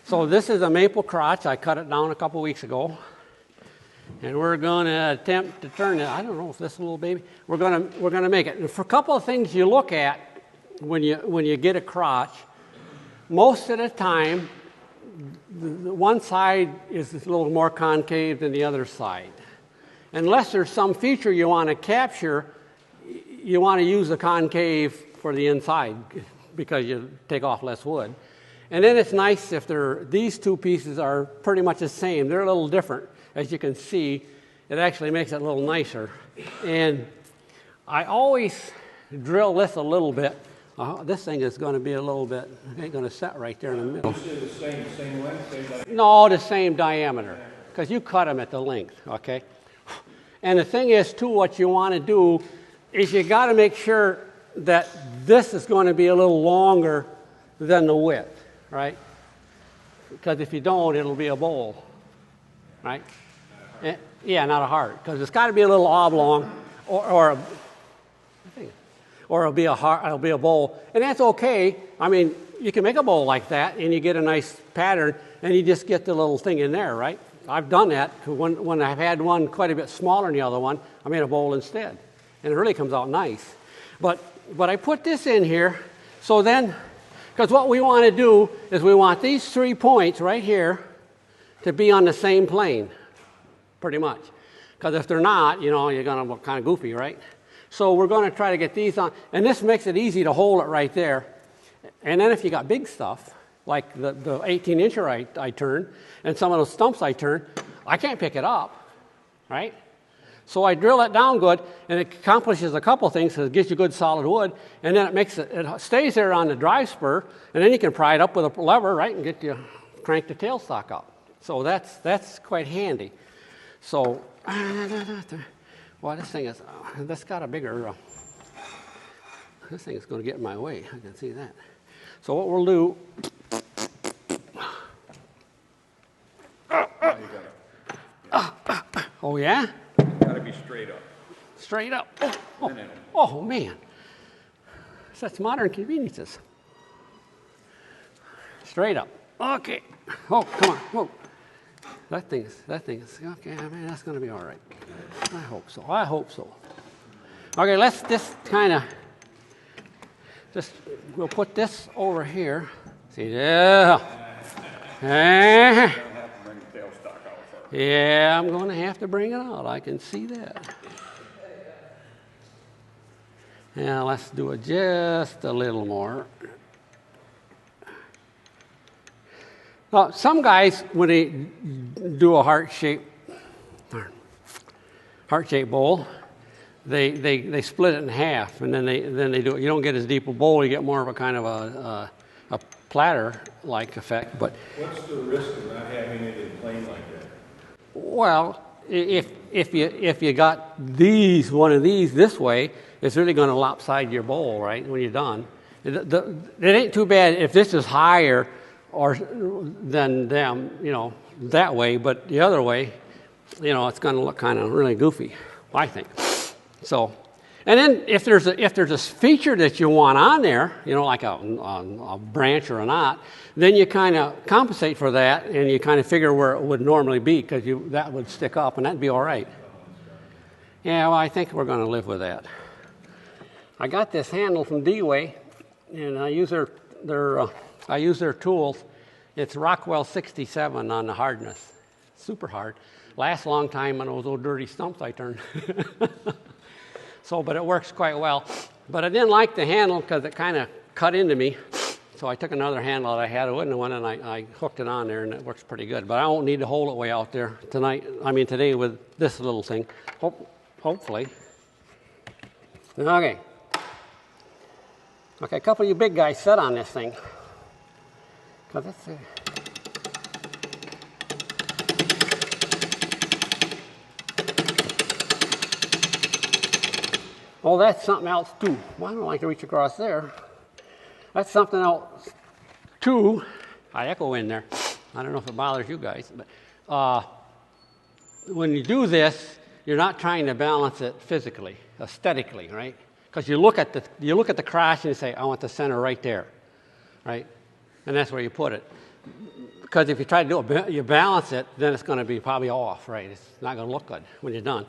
So this is a maple crotch. I cut it down a couple weeks ago. And we're going to attempt to turn it. I don't know if this little baby, we're going to make it. And for a couple of things you look at when you get a crotch, most of the time, the one side is a little more concave than the other side. Unless there's some feature you want to capture, you want to use the concave for the inside because you take off less wood. And then it's nice if these two pieces are pretty much the same. They're a little different. As you can see, it actually makes it a little nicer. And I always drill this a little bit. This thing is going to be a little bit, it ain't going to set right there in the middle. You the same length? Same diameter? No, the same diameter, because you cut them at the length, okay? And the thing is, too, what you want to do is you got to make sure that this is going to be a little longer than the width, right? Because if you don't, it'll be a bowl, right? Yeah, not a heart, because it's got to be a little oblong, or it'll be a bowl, and that's okay. I mean, you can make a bowl like that, and you get a nice pattern, and you just get the little thing in there, right? I've done that. When I've had one quite a bit smaller than the other one, I made a bowl instead, and it really comes out nice. But I put this in here, so then, because what we want to do is we want these 3 points right here to be on the same plane, pretty much. Because if they're not, you're going to look kind of goofy, right? So we're going to try to get these on, and this makes it easy to hold it right there. And then if you got big stuff, like the 18-incher I turn, and some of those stumps I turn, I can't pick it up, right? So I drill it down good, and it accomplishes a couple things, because it gives you good solid wood, and then it stays there on the drive spur, and then you can pry it up with a lever, right, and crank the tailstock up. So that's quite handy. So, well, that's got a bigger, this thing is going to get in my way. I can see that. So what we'll do, oh yeah? Got to be straight up. Straight up. Oh man. Such modern conveniences. Straight up. Okay. Oh, come on. Whoa. That thing is, okay, I mean, that's going to be all right. I hope so. Okay, let's just we'll put this over here. See there? Yeah, I'm going to have to bring it out. I can see that. Now, let's do it just a little more. Well, some guys, when they do a heart-shaped bowl, they split it in half, and then they do it. You don't get as deep a bowl; you get more of a kind of a platter-like effect. But what's the risk of not having it in plane like that? Well, if you got one of these this way, it's really going to lopside your bowl, right? When you're done, it ain't too bad if this is higher than them, that way. But the other way, it's going to look kind of really goofy, I think. So, and then if there's a feature that you want on there, like a branch or a knot, then you kind of compensate for that, and you kind of figure where it would normally be, because that would stick up, and that'd be all right. Yeah, well, I think we're going to live with that. I got this handle from D-Way, and I use their tools. It's Rockwell 67 on the hardness. Super hard. Lasts a long time on those old dirty stumps I turn. But it works quite well. But I didn't like the handle because it kind of cut into me. So I took another handle that I had, a wooden one, and I hooked it on there, and it works pretty good. But I won't need to hold it way out there today with this little thing. Hopefully. Okay, a couple of you big guys sit on this thing. Oh, that's something else too. Well, I don't like to reach across there. That's something else too. I echo in there. I don't know if it bothers you guys, but when you do this, you're not trying to balance it physically, aesthetically, right? Because you look at the crotch and you say, I want the center right there, right? And that's where you put it. because if you try to do it, you balance it, then it's going to be probably off, right? It's not going to look good when you're done.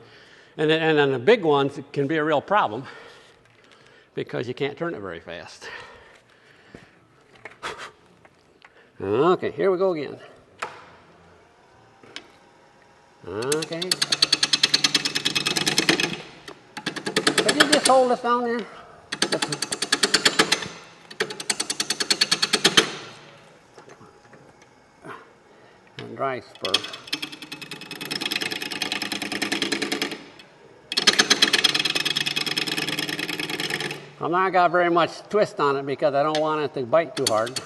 And then the big ones, it can be a real problem because you can't turn it very fast. Okay, here we go again. Okay. Could you just hold this down there? Dry spur. I'm not got very much twist on it because I don't want it to bite too hard.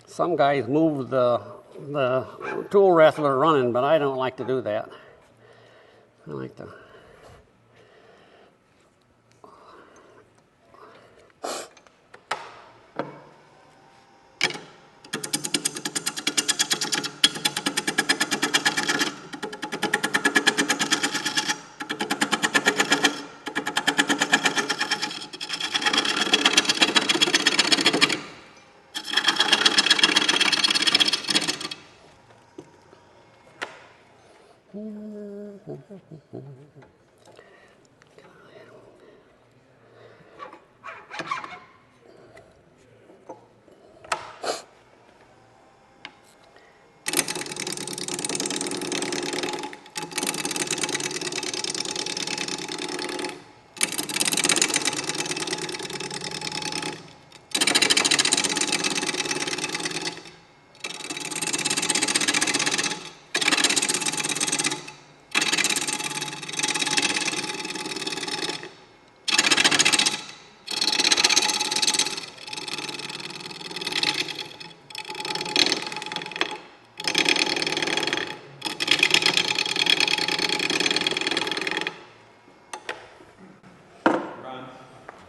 Some guys move the tool rest when they're running, but I don't like to do that. I like to.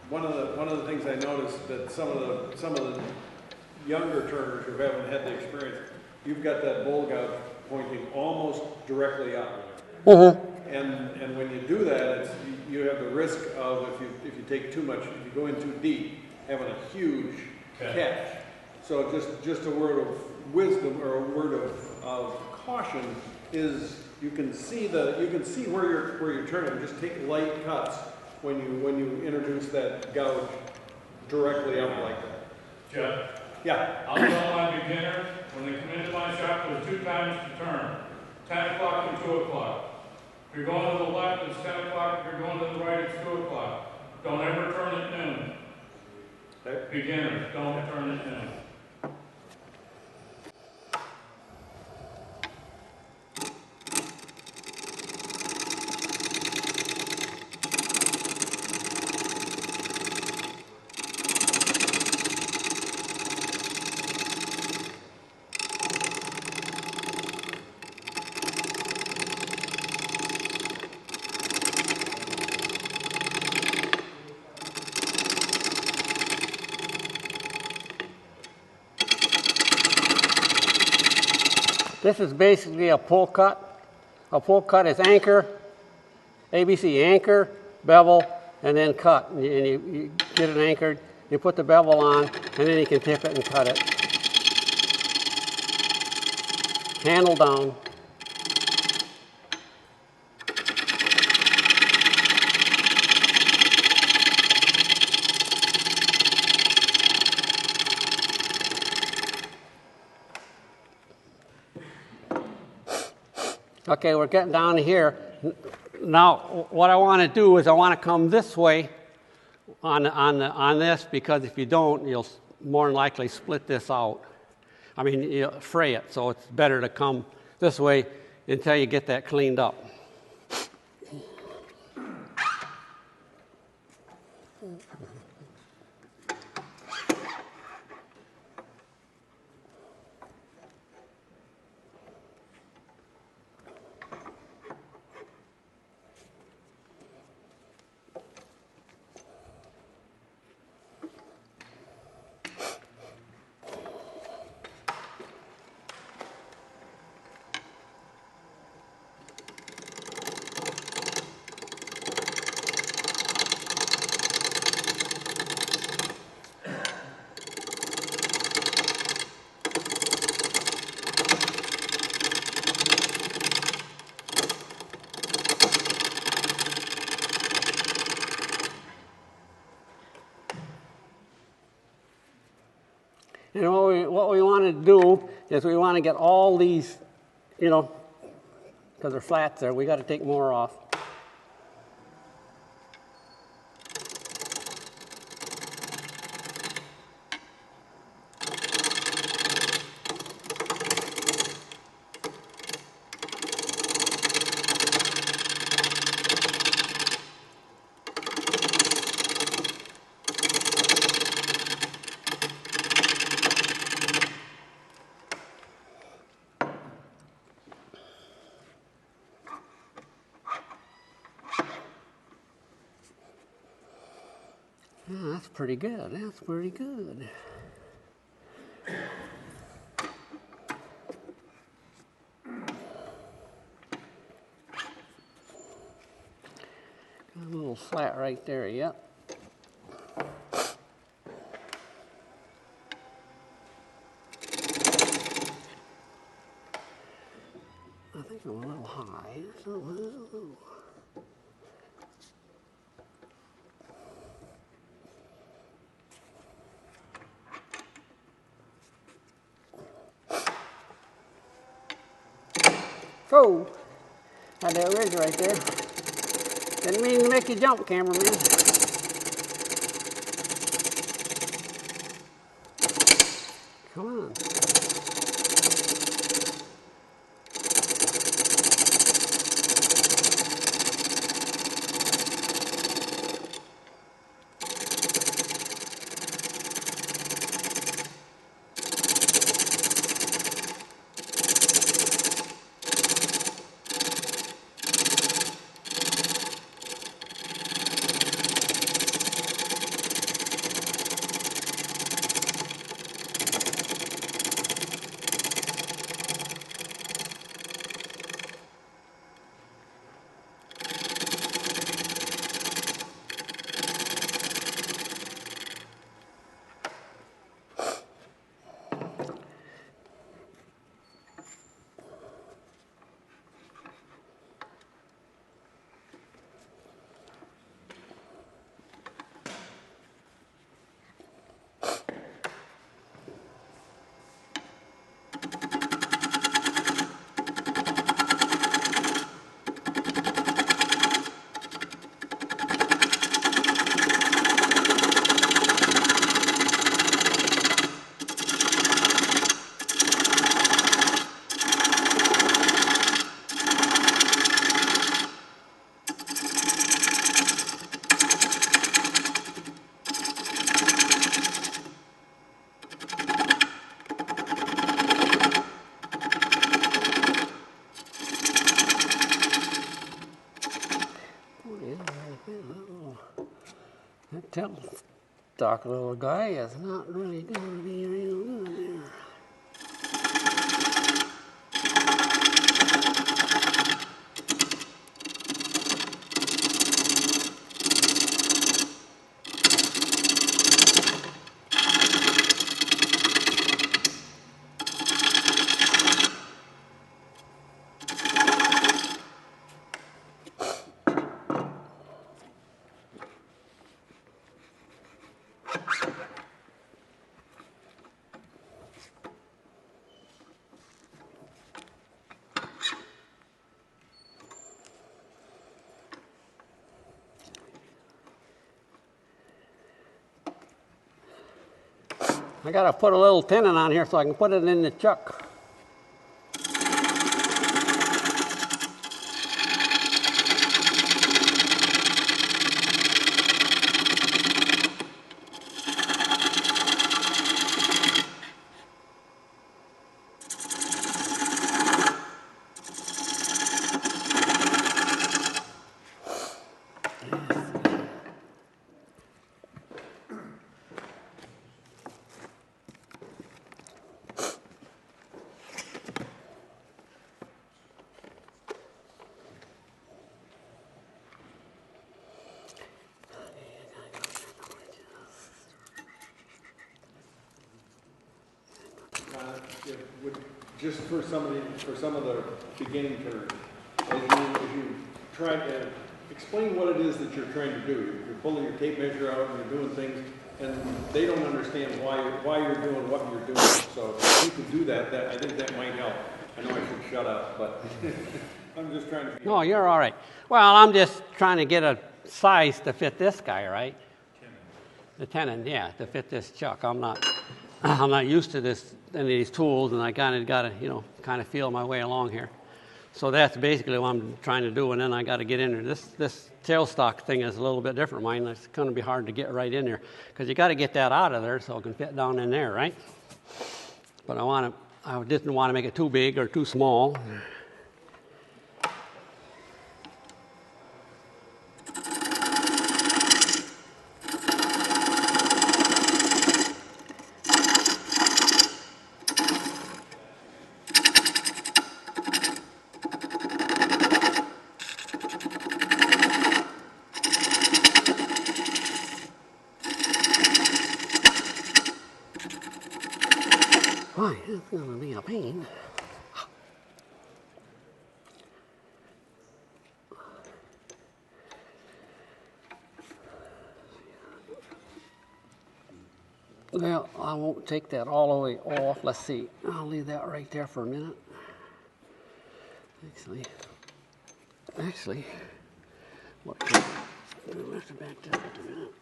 One of the things I noticed that some of the younger turners who haven't had the experience, you've got that bowl gouge pointing almost directly up. And when you do that, you have the risk of if you take too much, if you go in too deep, having a huge catch. So just a word of wisdom or a word of caution is you can see where you're turning. Just take light cuts when you introduce that gouge directly up like that. Jeff? Yeah. I'll tell my beginners, when they come into my shop, there's 2 times to turn. 10 o'clock and 2 o'clock. If you're going to the left, it's 10 o'clock. If you're going to the right, it's 2 o'clock. Don't ever turn at noon. Okay. Beginners, don't turn at noon. This is basically a pull cut. A pull cut is anchor, ABC, anchor, bevel, and then cut. And you get it anchored, you put the bevel on, and then you can tip it and cut it. Handle down. Okay, we're getting down to here. Now, what I want to do is I want to come this way on this, because if you don't, you'll more than likely split this out. I mean, you'll fray it, so it's better to come this way until you get that cleaned up. And what we want to do is we want to get all these, because they're flats there, we got to take more off. Yeah, that's pretty good. That's pretty good. Got a little flat right there, yep. I think I'm a little high. Oh, had that ridge right there. Didn't mean to make you jump, cameraman. Come on. That tailstock little guy is not really going to be real good here. I got to put a little tenon on here so I can put it in the chuck. It would, just for somebody, for some of the beginning turners, as you try to explain what it is that you're trying to do. You're pulling your tape measure out and you're doing things, and they don't understand why you're doing what you're doing. So if you could do that, I think that might help. I know I should shut up, but I'm just trying to. No, you're all right. Well, I'm just trying to get a size to fit this guy, right? The tenon, yeah, to fit this chuck. I'm not used to this, any of these tools, and I kind of got to, kind of feel my way along here. So that's basically what I'm trying to do, and then I got to get in there. This tailstock thing is a little bit different. Mine, it's going to be hard to get right in there because you got to get that out of there so it can fit down in there, right? But I didn't want to make it too big or too small. Boy, it's going to be a pain. Well, I won't take that all the way off. Let's see. I'll leave that right there for a minute. Actually, what can I do? Let's back that up a minute.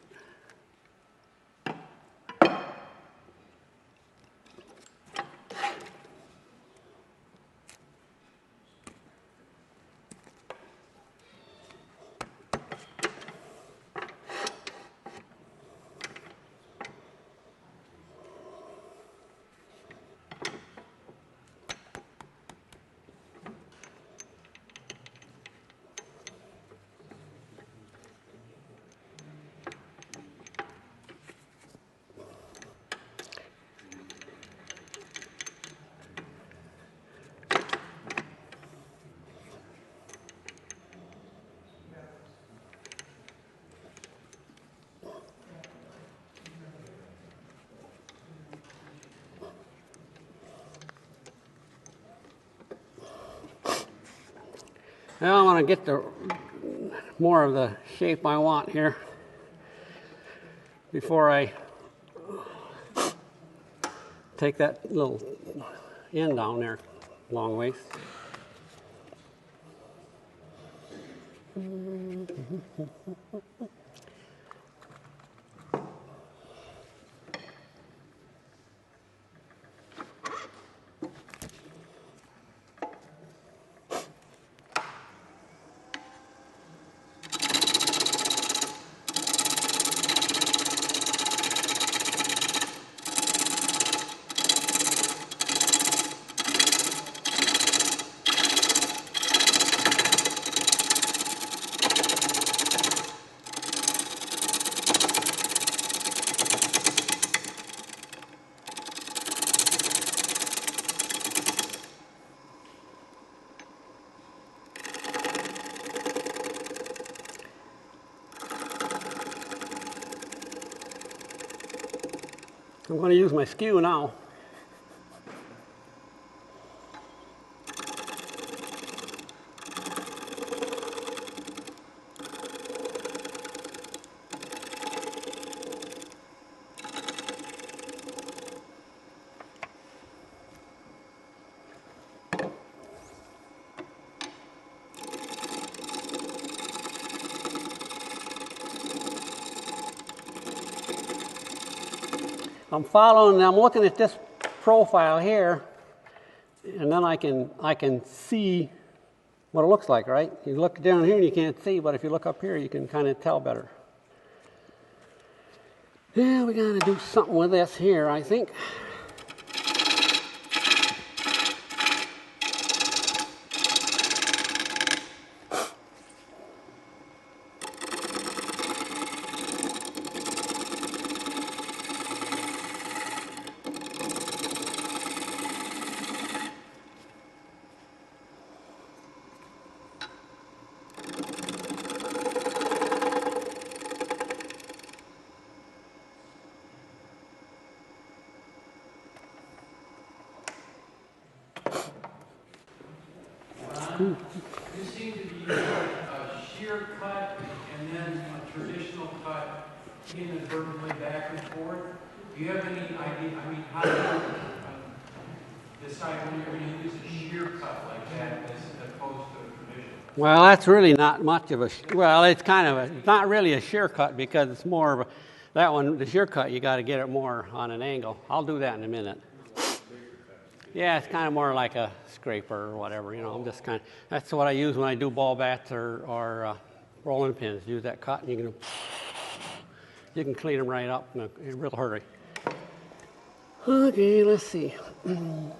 Now I want to get more of the shape I want here before I take that little end down there long ways. I'm going to use my skew now. I'm looking at this profile here, and then I can see what it looks like, right? You look down here and you can't see, but if you look up here, you can kind of tell better. Yeah, we got to do something with this here, I think. You seem to be using a shear cut and then a traditional cut inadvertently back and forth. Do you have any idea, I mean, how do you decide when you're going to use a shear cut like that as opposed to a traditional? Well, that's really not much of a, well, it's kind of it's not really a shear cut because it's more of a, that one, the shear cut, you got to get it more on an angle. I'll do that in a minute. Yeah, it's kind of more like a scraper or whatever, you know. I'm just kind of, that's what I use when I do ball bats or rolling pins. Use that cut, and you can clean them right up in a real hurry. Okay, let's see. I'm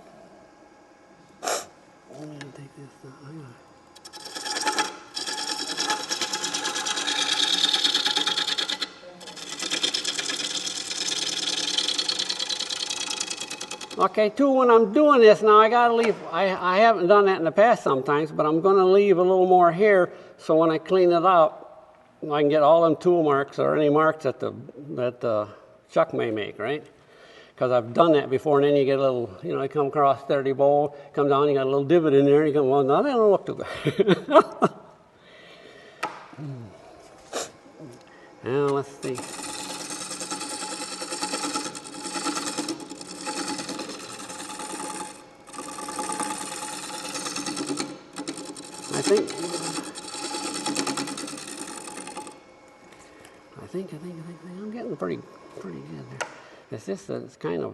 gonna take this down. Okay, too, when I'm doing this now, I gotta leave, I haven't done that in the past sometimes, but I'm gonna leave a little more here so when I clean it up, I can get all them tool marks or any marks that Chuck may make, right? Because I've done that before, and then you get a little, you know, you come across 30 bowl, come down, you got a little divot in there, and you go, well, no, they don't look too good. Now, let's see. I think I'm getting pretty good there. It's just that it's kind of a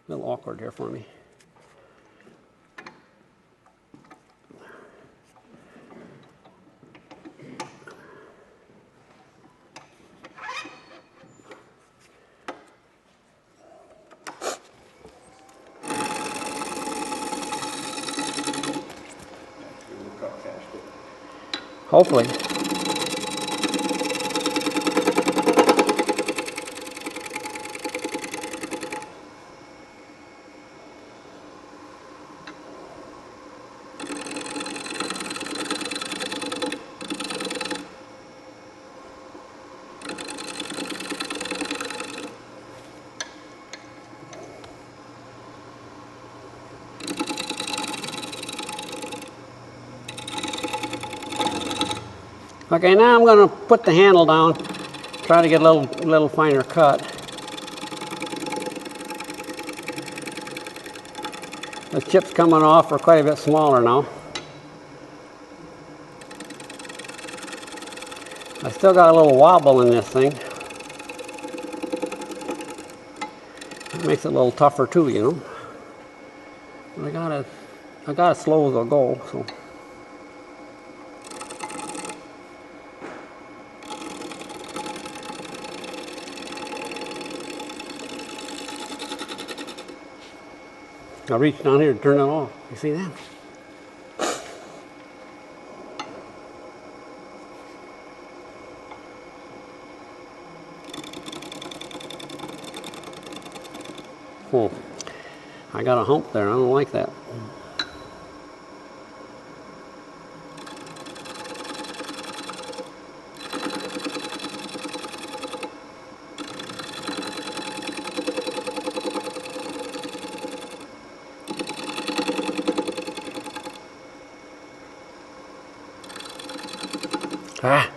little awkward here for me. Hopefully. Okay, now I'm going to put the handle down, try to get a little finer cut. The chips coming off are quite a bit smaller now. I still got a little wobble in this thing. It makes it a little tougher too, you know. But I got it slow as I'll go, so. I reach down here to turn it off. You see that? I got a hump there. I don't like that. Ah.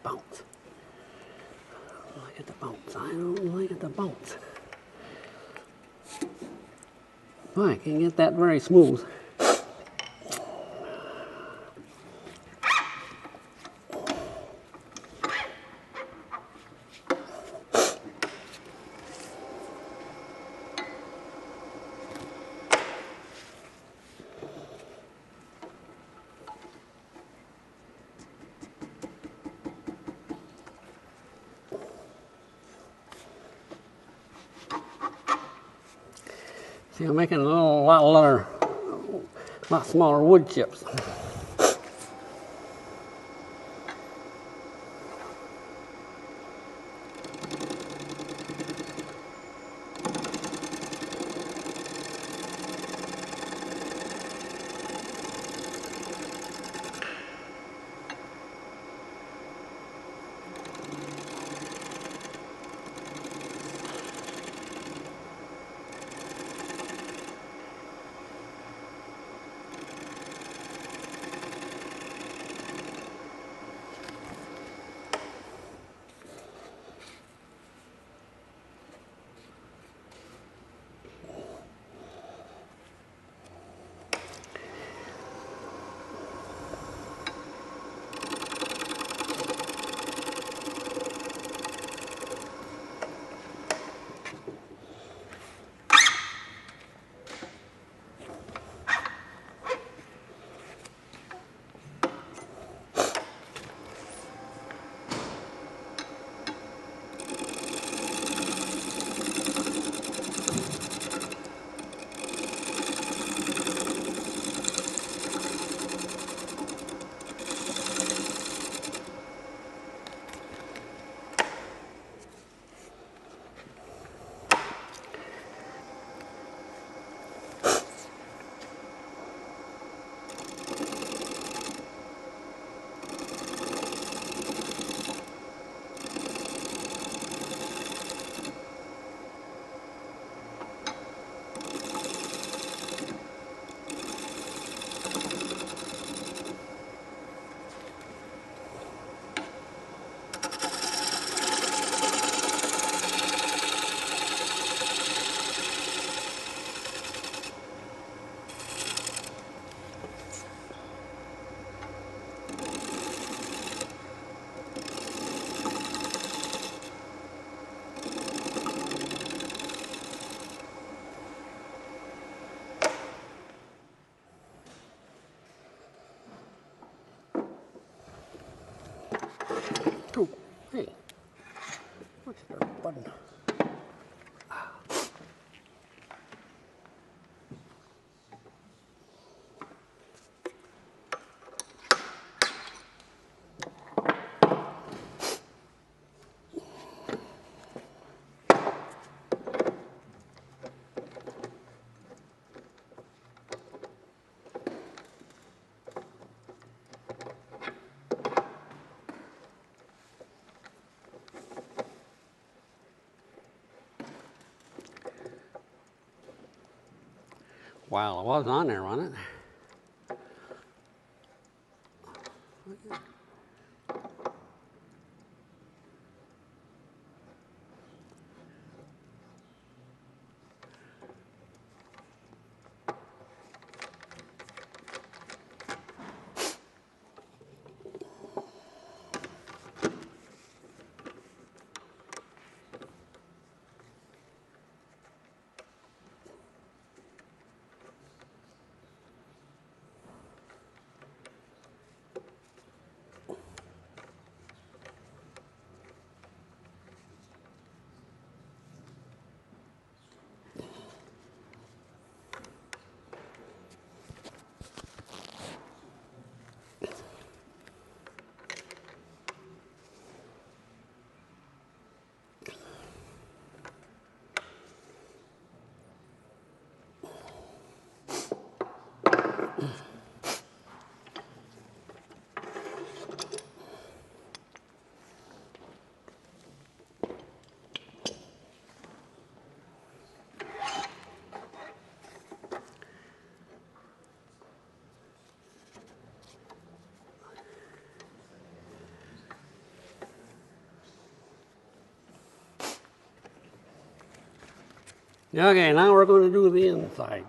bounce. Look at the bounce. I don't like the bounce. Boy, I can get that very smooth. See, I'm making a lot smaller wood chips. Oh, hey, what's your button? Wow, I was on there, wasn't it? Okay, now we're going to do the inside.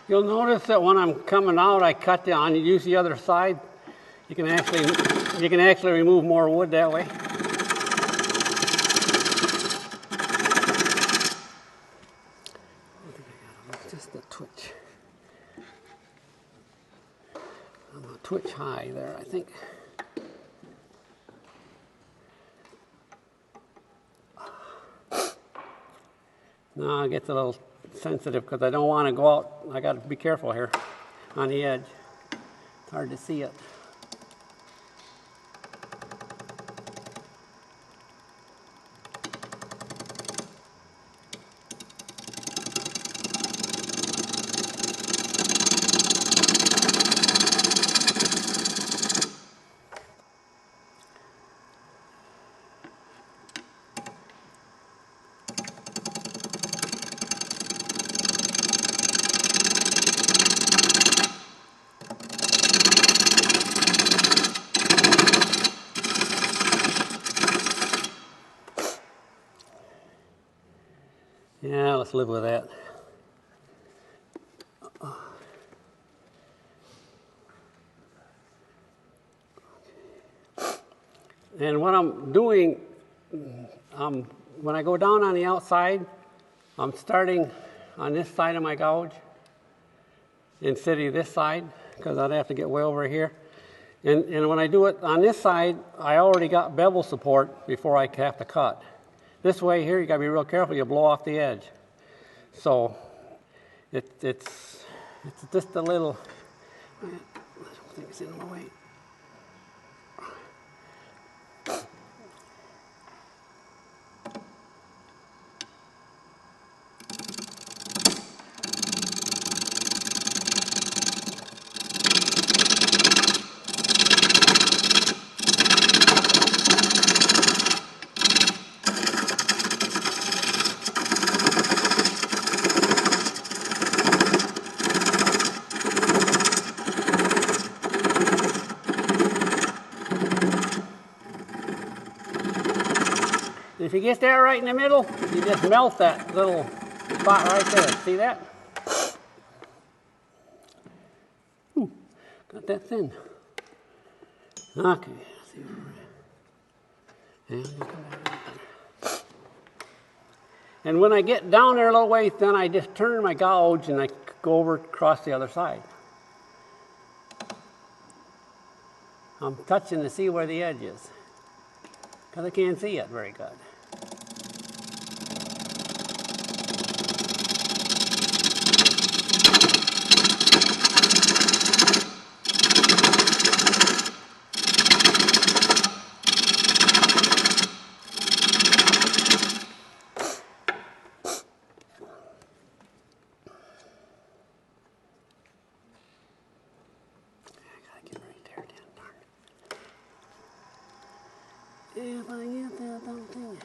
You'll notice that when I'm coming out, I cut down. You use the other side. You can actually remove more wood that way. Just a twitch. I'm a twitch high there, I think. Now it gets a little sensitive because I don't want to go out. I got to be careful here on the edge. It's hard to see it. Yeah, let's live with that. And what I'm doing, when I go down on the outside, I'm starting on this side of my gouge instead of this side, because I'd have to get way over here. And when I do it on this side, I already got bevel support before I have to cut. This way here, you got to be real careful. You blow off the edge. So it's just a little. I don't think it's in my way. If you get that right in the middle, you just melt that little spot right there. See that? Ooh, got that thin. Okay. And when I get down there a little ways, then I just turn my gouge and I go over across the other side. I'm touching to see where the edge is, because I can't see it very good. If I get that damn thing.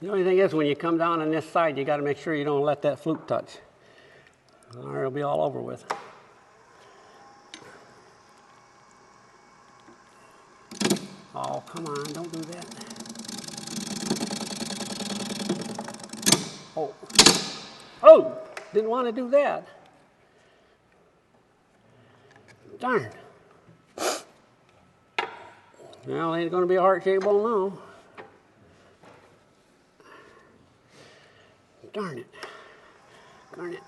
The only thing is, when you come down on this side, you got to make sure you don't let that flute touch, or it'll be all over with. Oh, come on, don't do that. Oh. Oh, didn't want to do that. Darn. Well, ain't going to be a heart-shaped bowl now. Darn it. Darn it.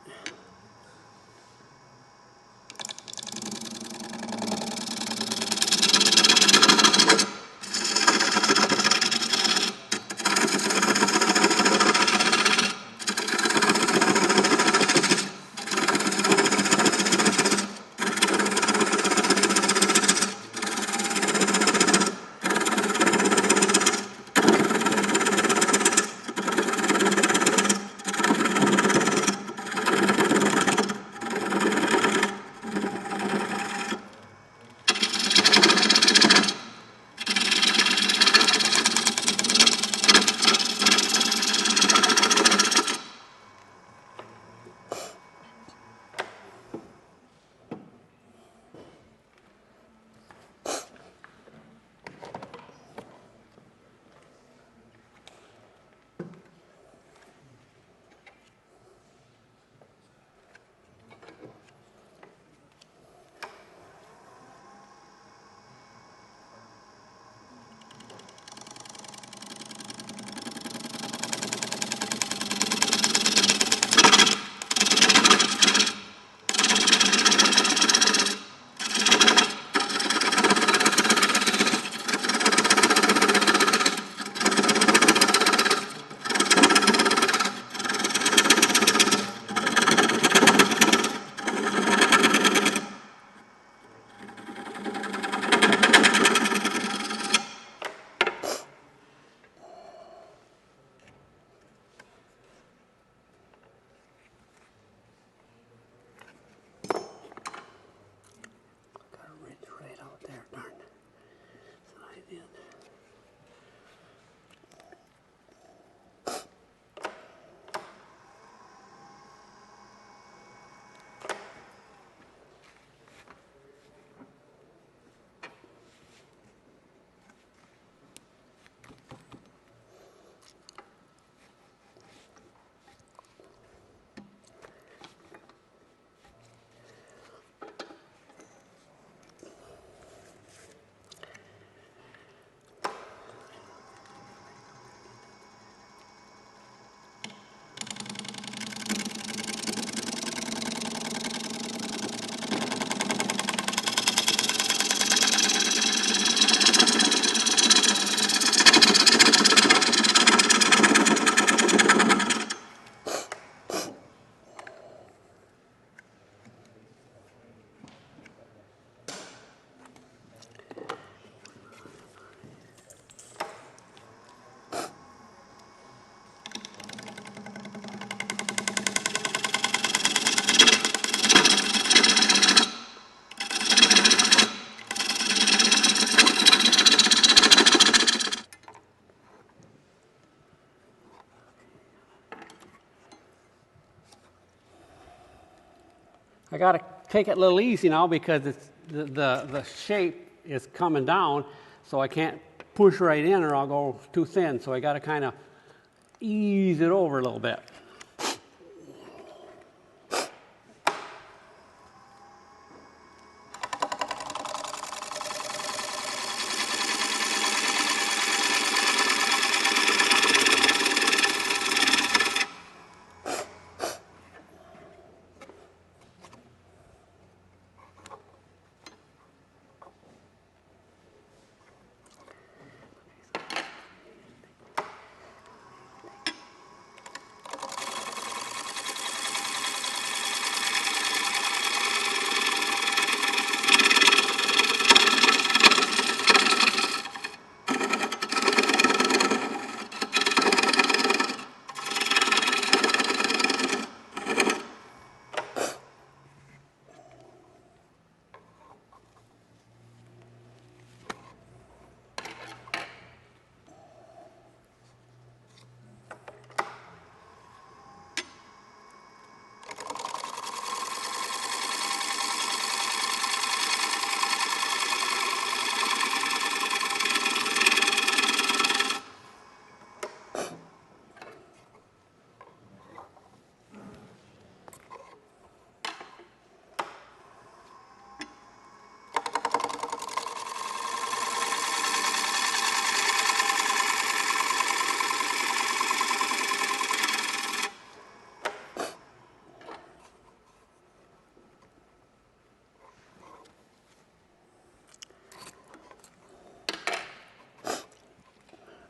Right out there, darn. So I did. I got to take it a little easy now because it's, the shape is coming down, so I can't push right in or I'll go too thin. So I got to kind of ease it over a little bit.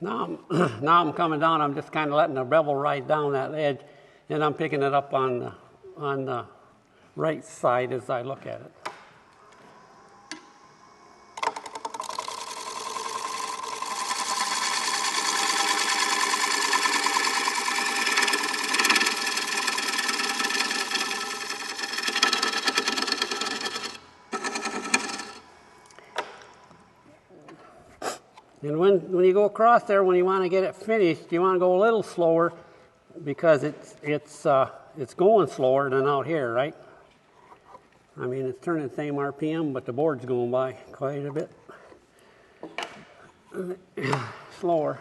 Now now I'm coming down, I'm just kind of letting the bevel ride down that edge, and I'm picking it up on the right side as I look at it. And when you go across there, when you want to get it finished, you want to go a little slower because it's going slower than out here, right? I mean, it's turning the same RPM, but the board's going by quite a bit slower.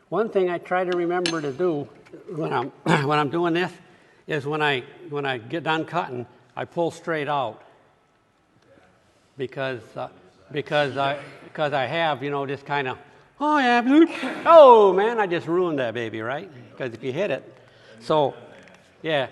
One thing I try to remember to do when I'm when I'm doing this is when I get done cutting, I pull straight out because I have, you know, just kind of, oh yeah, oh man, I just ruined that baby, right? Because if you hit it, so yeah.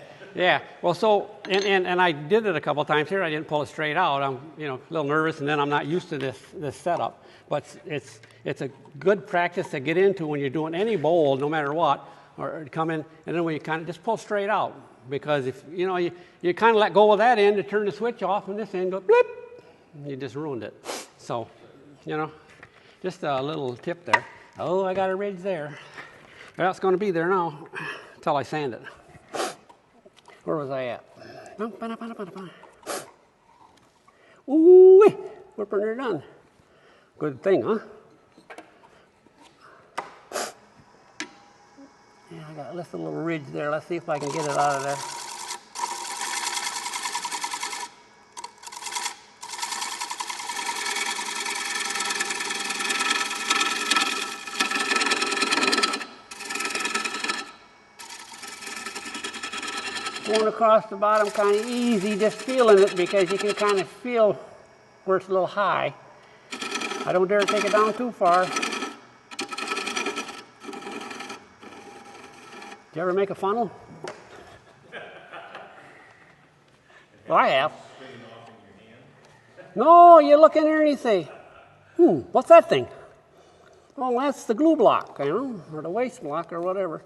Well, so and I did it a couple times here. I didn't pull it straight out. I'm, you know, a little nervous, and then I'm not used to this setup. But it's a good practice to get into when you're doing any bowl, no matter what, or come in, and then when you kind of just pull straight out, because if you know you kind of let go of that end to turn the switch off, and this end goes blip, you just ruined it. So, you know, just a little tip there. Oh, I got a ridge there. Well, it's going to be there now until I sand it. Where was I at? Ooh, we're pretty near done. Good thing, huh? Yeah, I got just a little ridge there. Let's see if I can get it out of there. Going across the bottom kind of easy, just feeling it because you can kind of feel where it's a little high. I don't dare take it down too far. Did you ever make a funnel? Well, I have. No, you look in there and you say, what's that thing? Oh, that's the glue block, you know, or the waste block or whatever.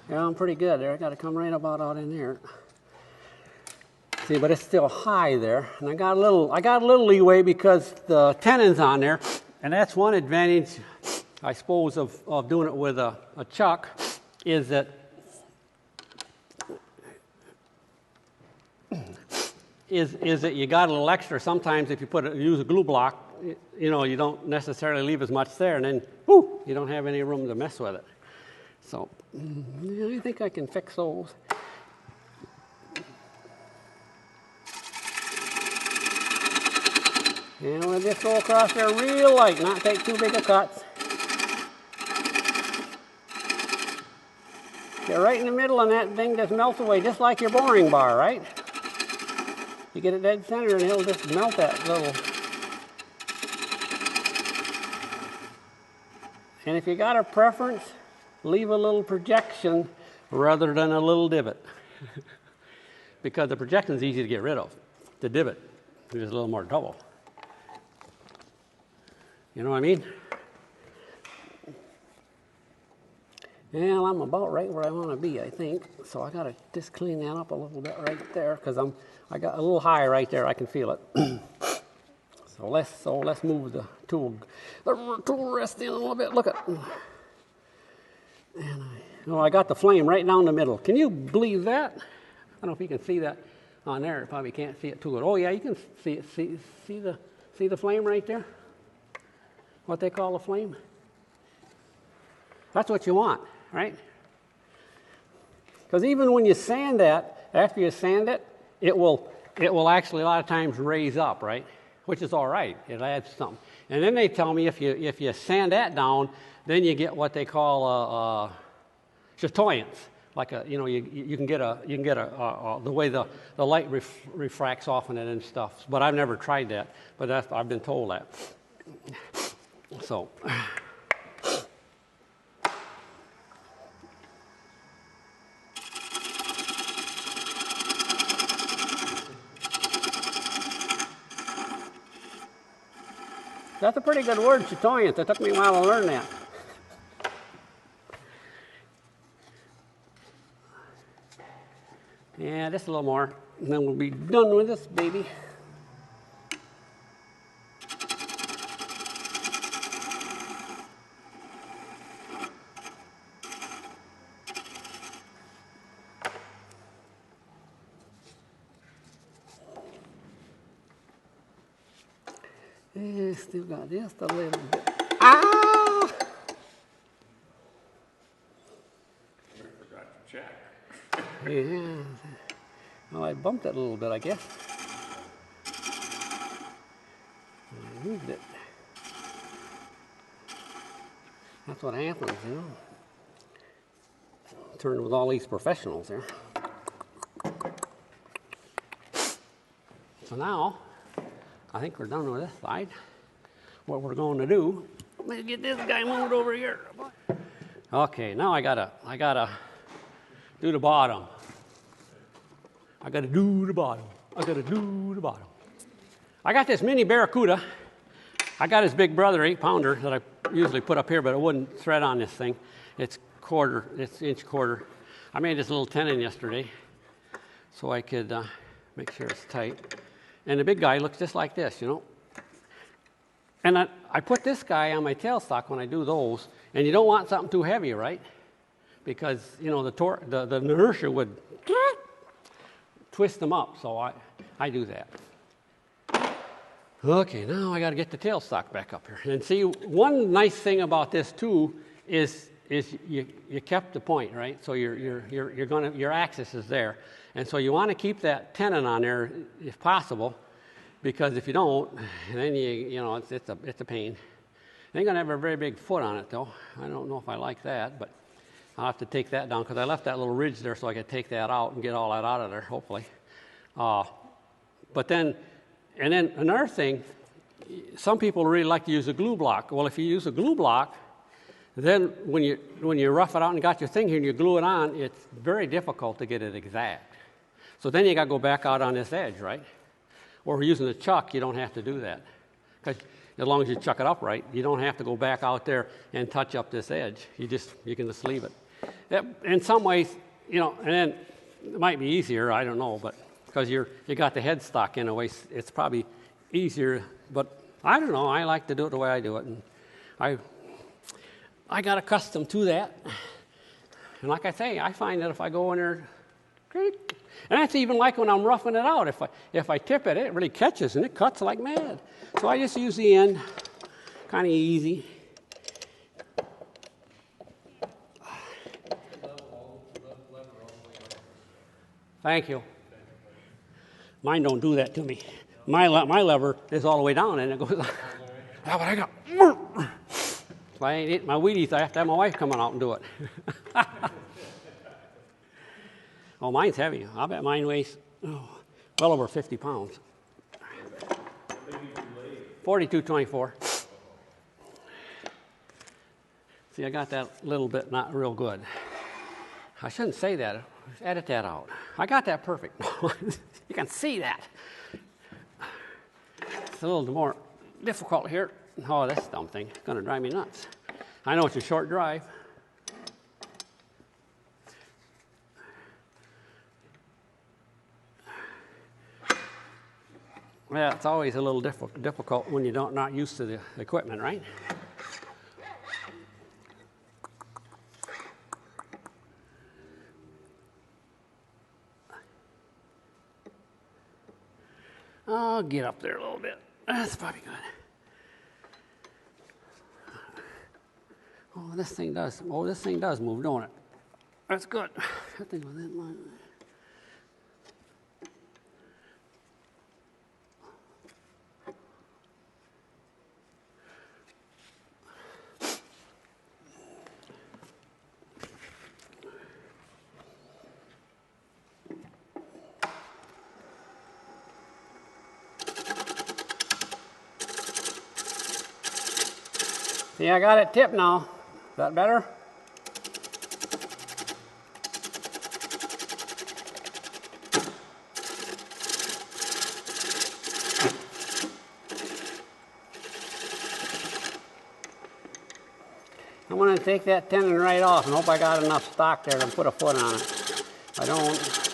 Yeah, I'm pretty good there. I got to come right about out in there. See, but it's still high there, and I got a little leeway because the tenon's on there, and that's one advantage, I suppose, of doing it with a chuck, is that you got a little extra. Sometimes if you use a glue block, you know, you don't necessarily leave as much there, and then you don't have any room to mess with it. So I think I can fix those. And we'll just go across there real light, not take too big of cuts. Get right in the middle and that thing just melts away, just like your boring bar, right? You get it dead center and it'll just melt that little. And if you got a preference, leave a little projection rather than a little divot. Because the projection is easy to get rid of. The divot is a little more trouble. You know what I mean? Well, I'm about right where I want to be, I think. So I got to just clean that up a little bit right there because I got a little high right there. I can feel it. So let's move the tool rest in a little bit. Look at. And I got the flame right down the middle. Can you believe that? I don't know if you can see that on there. You probably can't see it too good. Oh yeah, you can see it. See the flame right there? What they call a flame? That's what you want, right? Because even when you sand that, after you sand it, it will actually a lot of times raise up, right? Which is all right. It adds something. And then they tell me if you sand that down, then you get what they call chatoyance. Like you can get the way the light refracts off in it and stuff. But I've never tried that. But I've been told that. So. That's a pretty good word, chatoyance. It took me a while to learn that. Yeah, just a little more, and then we'll be done with this baby. Yeah, still got just a little bit. Ah! I forgot to check. Yeah. Well, I bumped it a little bit, I guess. I moved it. That's what happens, you know. Turned with all these professionals here. So now, I think we're done with this side. What we're going to do, let's get this guy moved over here. Okay, now I gotta do the bottom. I gotta do the bottom. I got this mini Barracuda. I got his big brother 8-pounder that I usually put up here, but it wouldn't thread on this thing. It's inch quarter. I made this little tenon yesterday so I could make sure it's tight. And the big guy looks just like this, you know. And I put this guy on my tailstock when I do those, and you don't want something too heavy, right? Because, you know, the inertia would twist them up, so I do that. Okay, now I got to get the tailstock back up here. And see, one nice thing about this too is you kept the point, right? So your axis is there, and so you want to keep that tenon on there if possible, because if you don't, then it's a pain. It ain't gonna have a very big foot on it though. I don't know if I like that, but I'll have to take that down because I left that little ridge there so I could take that out and get all that out of there, hopefully. But then another thing, some people really like to use a glue block. Well, if you use a glue block, then when you rough it out and got your thing here and you glue it on, it's very difficult to get it exact. So then you got to go back out on this edge, right? Or using a chuck, you don't have to do that. Because as long as you chuck it up right, you don't have to go back out there and touch up this edge. You can just leave it. In some ways, you know, and then it might be easier, I don't know, but because you got the headstock in a way, it's probably easier. But I don't know. I like to do it the way I do it, and I got accustomed to that. And like I say, I find that if I go in there, great. And that's even like when I'm roughing it out. If I tip it, it really catches and it cuts like mad. So I just use the end, kind of easy. Thank you. Mine don't do that to me. My lever is all the way down and it goes. Ah, but I got. If I ain't eating my Wheaties, I have to have my wife come out and do it. Oh, mine's heavy. I bet mine weighs well over 50 pounds. 42.24. See, I got that little bit not real good. I shouldn't say that. Edit that out. I got that perfect. You can see that. It's a little more difficult here. Oh, this dumb thing. It's going to drive me nuts. I know it's a short drive. Yeah, it's always a little difficult when you're not used to the equipment, right? I'll get up there a little bit. That's probably good. Oh, this thing does move, don't it? That's good. I think with that line. See, I got it tipped now. Is that better? I'm going to take that tenon right off and hope I got enough stock there to put a foot on it. If I don't.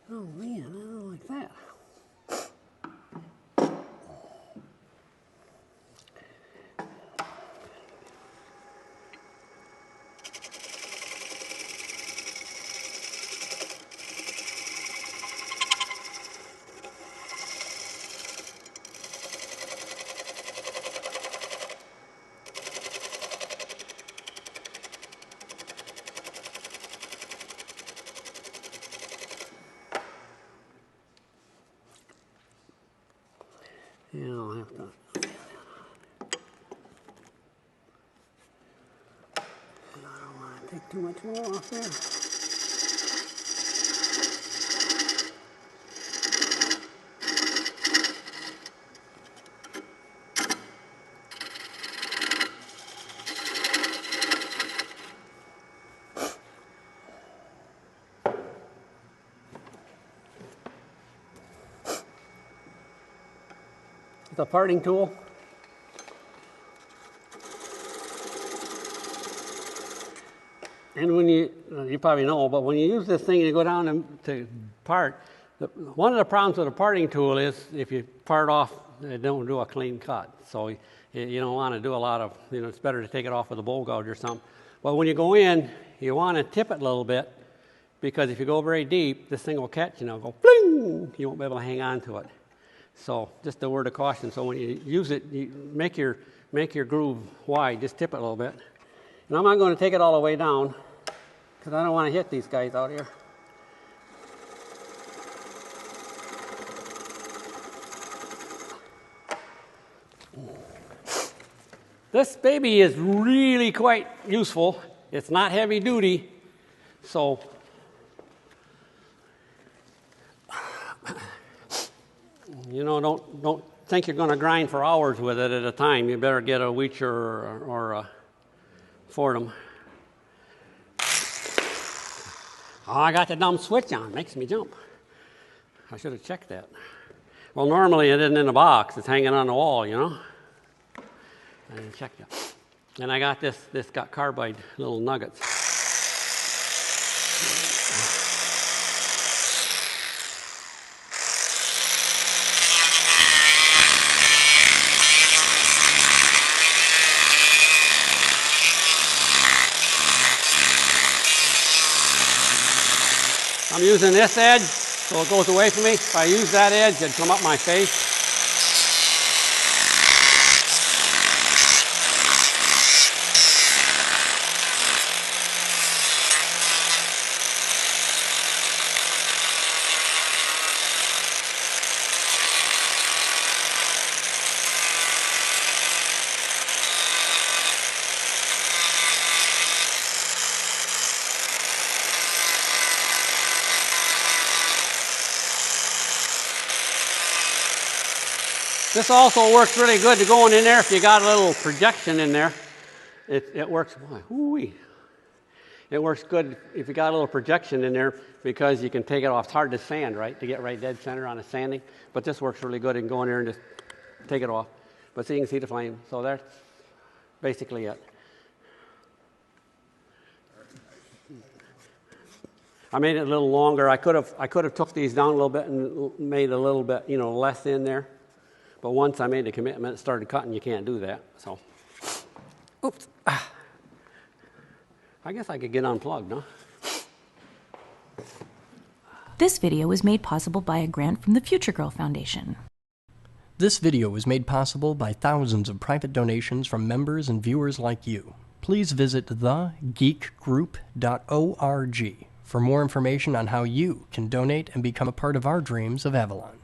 Oh man, I don't like that. Yeah, I'll have to. I don't want to take too much more off there. The parting tool. And when you probably know, but when you use this thing and you go down to part, one of the problems with a parting tool is if you part off, it don't do a clean cut. So you don't want to do a lot of, it's better to take it off with a bowl gouge or something. But when you go in, you want to tip it a little bit, because if you go very deep, this thing will catch and it'll go bling. You won't be able to hang on to it. So just a word of caution. So when you use it, you make your groove wide. Just tip it a little bit. And I'm not going to take it all the way down because I don't want to hit these guys out here. This baby is really quite useful. It's not heavy duty, so don't think you're going to grind for hours with it at a time. You better get a Weecher or a Fordham. Oh, I got the dumb switch on. Makes me jump. I should have checked that. Well, normally it isn't in the box. It's hanging on the wall, I didn't check that. And I got this got carbide little nuggets. I'm using this edge, so it goes away from me. If I use that edge, it'd come up my face. This also works really good to going in there if you got a little projection in there. It works, whoo-wee. It works good if you got a little projection in there because you can take it off. It's hard to sand, right, to get right dead center on a sanding. But this works really good. You can go in there and just take it off. But so you can see the flame. So that's basically it. I made it a little longer. I could have took these down a little bit and made a little bit, less in there. But once I made the commitment and started cutting, you can't do that. So, oops. I guess I could get unplugged, huh? This video was made possible by a grant from the Future Girl Foundation. This video was made possible by thousands of private donations from members and viewers like you. Please visit thegeekgroup.org for more information on how you can donate and become a part of our dreams of Avalon.